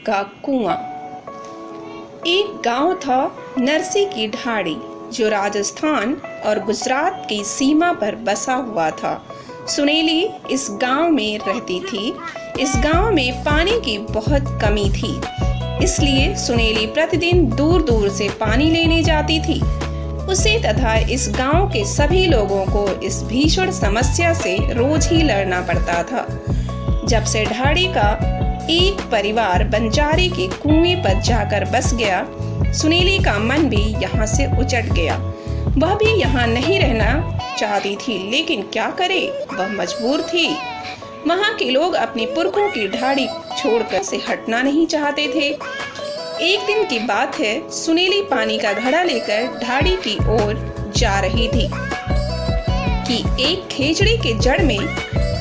का कुआं। एक गांव था नरसी की ढाड़ी, जो राजस्थान और गुजरात की सीमा पर बसा हुआ था। सुनेली इस गांव में रहती थी। इस गांव में पानी की बहुत कमी थी, इसलिए सुनेली प्रतिदिन दूर दूर से पानी लेने जाती थी। उसे तथा इस गांव के सभी लोगों को इस भीषण समस्या से रोज ही लड़ना पड़ता था। जब से ढाड़ी का एक परिवार बंजारे के कुएं पर जाकर बस गया, सुनेली का मन भी यहाँ से उचट गया। वह भी यहाँ नहीं रहना चाहती थी, लेकिन क्या करे, वह मजबूर थी। वहाँ के लोग अपने पुरखों की ढाड़ी छोड़कर से हटना नहीं चाहते थे। एक दिन की बात है, सुनेली पानी का घड़ा लेकर ढाड़ी की ओर जा रही थी कि एक खेजड़े के जड़ में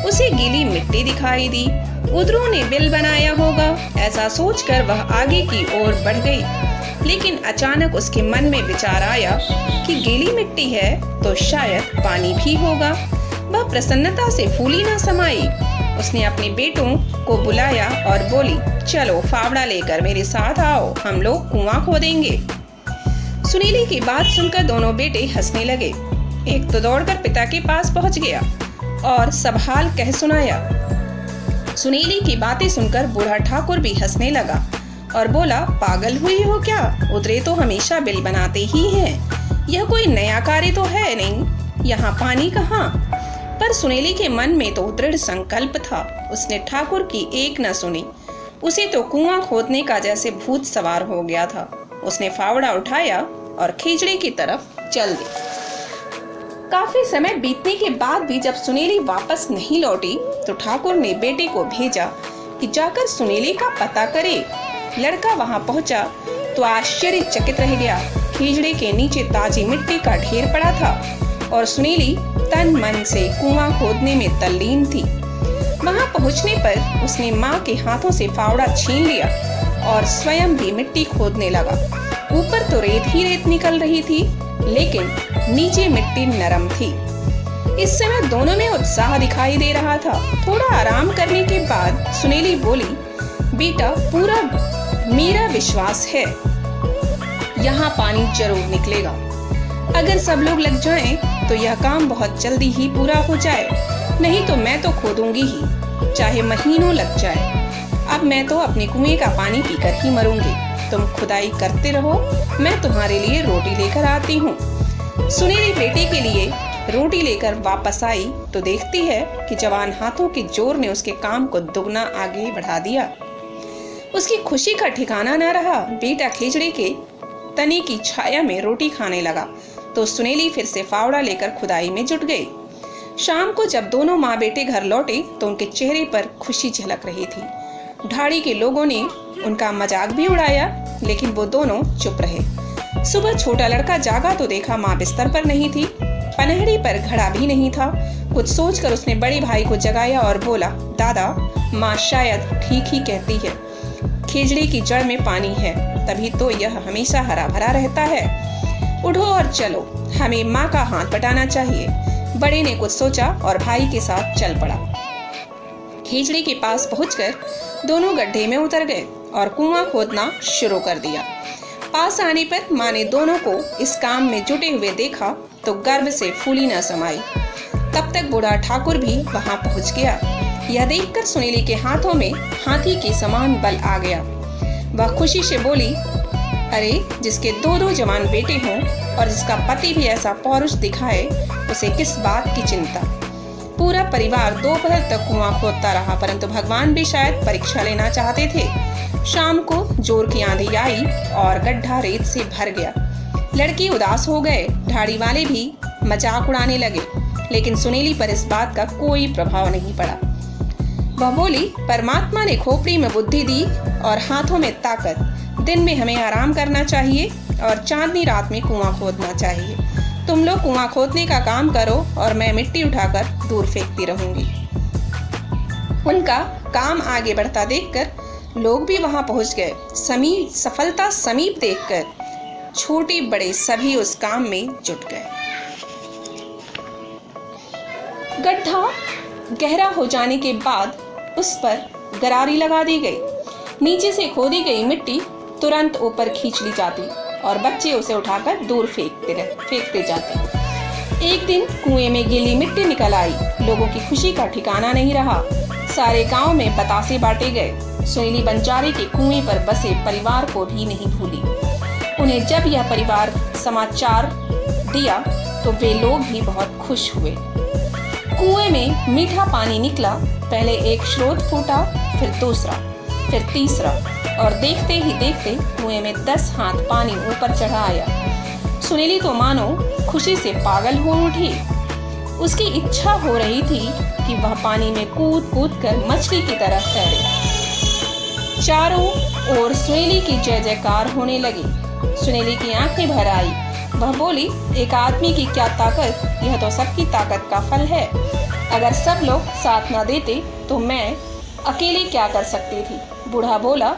उसे गीली मिट्टी दिखाई दी। उधरों ने बिल बनाया होगा, ऐसा सोचकर वह आगे की ओर बढ़ गई। लेकिन अचानक उसके मन में विचार आया कि गीली मिट्टी है तो शायद पानी भी होगा। वह प्रसन्नता से फूली न समाई। उसने अपने बेटों को बुलाया और बोली, चलो फावड़ा लेकर मेरे साथ आओ, हम लोग कुआं खोदेंगे। सुनीली की बात सुनकर दोनों बेटे हंसने लगे। एक तो दौड़कर पिता के पास पहुंच गया और सब हाल कह सुनाया। सुनीली की बातें सुनकर बूढ़ा ठाकुर भी हंसने लगा और बोला, पागल हुई हो क्या? उतरे तो हमेशा बिल बनाते ही हैं। यह कोई नया कार्य तो है नहीं, यहाँ पानी कहाँ? पर सुनेली के मन में तो दृढ़ संकल्प था। उसने ठाकुर की एक न सुनी। उसे तो कुआं खोदने का जैसे भूत सवार हो गया था। उसने फावड़ा उठाया और खेजड़े की तरफ चल दी। काफी समय बीतने के बाद भी जब सुनेली वापस नहीं लौटी, तो ठाकुर ने बेटे को भेजा कि जाकर सुनेली का पता करे। लड़का वहां पहुंचा तो आश्चर्यचकित रह गया। खेजड़े के नीचे ताजी मिट्टी का ढेर पड़ा था और सुनेली तन मन से कुआं खोदने में तल्लीन थी। वहां पहुंचने पर उसने माँ के हाथों से फावड़ा छीन लिया और स्वयं भी मिट्टी खोदने लगा। ऊपर तो रेत ही रेत निकल रही थी, लेकिन नीचे मिट्टी नरम थी। इस समय दोनों में उत्साह दिखाई दे रहा था। थोड़ा आराम करने के बाद सुनेली बोली, बेटा, पूरा मेरा विश्वास है यहाँ पानी जरूर निकलेगा। अगर सब लोग लग जाएं, तो यह काम बहुत जल्दी ही पूरा हो जाए। नहीं तो मैं तो खोदूंगी ही, चाहे महीनों लग जाए। अब मैं तो अपने कुएं का पानी पीकर ही मरूंगी। तुम खुदाई करते रहो, मैं तुम्हारे लिए रोटी लेकर आती हूँ। सुनेली बेटे के लिए रोटी लेकर वापस आई तो देखती है कि जवान हाथों के जोर ने उसके काम को दुगना आगे बढ़ा दिया। उसकी खुशी का ठिकाना न रहा। बेटा खेजड़े के तने की छाया में रोटी खाने लगा तो सुनेली फिर से फावड़ा लेकर खुदाई में जुट गई। शाम को जब दोनों माँ बेटे घर लौटे तो उनके चेहरे पर खुशी झलक रही थी। ढाड़ी के लोगों ने उनका मजाक भी उड़ाया, लेकिन वो दोनों चुप रहे। सुबह छोटा लड़का जागा तो देखा माँ बिस्तर पर नहीं थी, पनहड़ी पर घड़ा भी नहीं था। कुछ सोचकर उसने बड़े भाई को जगाया और बोला, दादा, माँ शायद ठीक ही कहती है। खेजड़े की जड़ में पानी है, तभी तो यह हमेशा हरा भरा रहता है। उठो और चलो, हमें माँ का हाथ बटाना चाहिए। बड़े ने कुछ सोचा और भाई के साथ चल पड़ा। खेजड़े के पास पहुंचकर दोनों गड्ढे में उतर गए और कुआं खोदना शुरू कर दिया। पास आने पर माँ ने दोनों को इस काम में जुटे हुए देखा तो गर्व से फूली न समाई। तब तक बूढ़ा ठाकुर भी वहां पहुंच गया। यह देखकर सुनेली के हाथों में हाथी के समान बल आ गया। वह खुशी से बोली, अरे, जिसके दो दो जवान बेटे हों और जिसका पति भी ऐसा पौरुष दिखाए, उसे किस बात की चिंता। पूरा परिवार दोपहर तक कुआं खोदता रहा, परंतु भगवान भी शायद परीक्षा लेना चाहते थे। शाम को जोर की आंधी आई और गड्ढा रेत से भर गया। लड़के उदास हो गए, ढाड़ी वाले भी मजाक उड़ाने लगे, लेकिन सुनेली पर इस बात का कोई प्रभाव नहीं पड़ा। वह बोली, परमात्मा ने खोपड़ी में बुद्धि दी और हाथों में ताकत। दिन में हमें आराम करना चाहिए और चांदनी रात में कुआं खोदना चाहिए। तुम लोग कुआं खोदने का काम करो और मैं मिट्टी उठाकर दूर फेंकती रहूंगी। उनका काम आगे बढ़ता देखकर लोग भी वहां पहुंच गए। सफलता समीप देखकर छोटे बड़े सभी उस काम में जुट गए। गड्ढा गहरा हो जाने के बाद उस पर गरारी लगा दी गई। नीचे से खोदी गई मिट्टी तुरंत ऊपर खींच ली जाती और बच्चे उसे उठाकर दूर फेंकते जाते। एक दिन कुएं में गीली मिट्टी निकल आई। लोगों की खुशी का ठिकाना नहीं रहा। सारे गांव में बतासे बांटे गए। सुनीली बंजारे के कुएं पर बसे परिवार को भी नहीं भूली। उन्हें जब यह परिवार समाचार दिया तो वे लोग भी बहुत खुश हुए। कुएं में मीठा पानी निकला। पहले एक स्रोत फूटा, फिर दूसरा, फिर तीसरा, और देखते ही देखते कुएं में 10 हाथ पानी ऊपर चढ़ा आया। सुनीली तो मानो खुशी से पागल हो उठी। उसकी इच्छा हो रही थी कि वह पानी में कूद कूद कर मछली की तरह तैरे। चारों ओर सुनीली की जय जयकार होने लगी। सुनीली की आंखें भर आई। वह बोली, एक आदमी की क्या ताकत, यह तो सबकी ताकत का फल है। अगर सब लोग साथ न देते तो मैं अकेले क्या कर सकती थी। बूढ़ा बोला,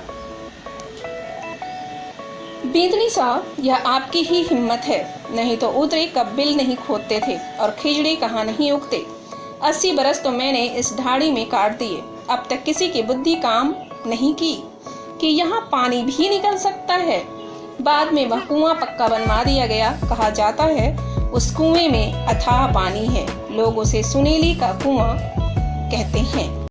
बीतनी साहब, यह आपकी ही हिम्मत है, नहीं तो उतरे कब बिल नहीं खोदते थे और खिजड़े कहाँ नहीं उगते। 80 बरस तो मैंने इस ढाड़ी में काट दिए, अब तक किसी की बुद्धि काम नहीं की कि यहाँ पानी भी निकल सकता है। बाद में वह कुआं पक्का बनवा दिया गया। कहा जाता है उस कुएं में अथाह पानी है। लोग उसे सुनीली का कुआं कहते हैं।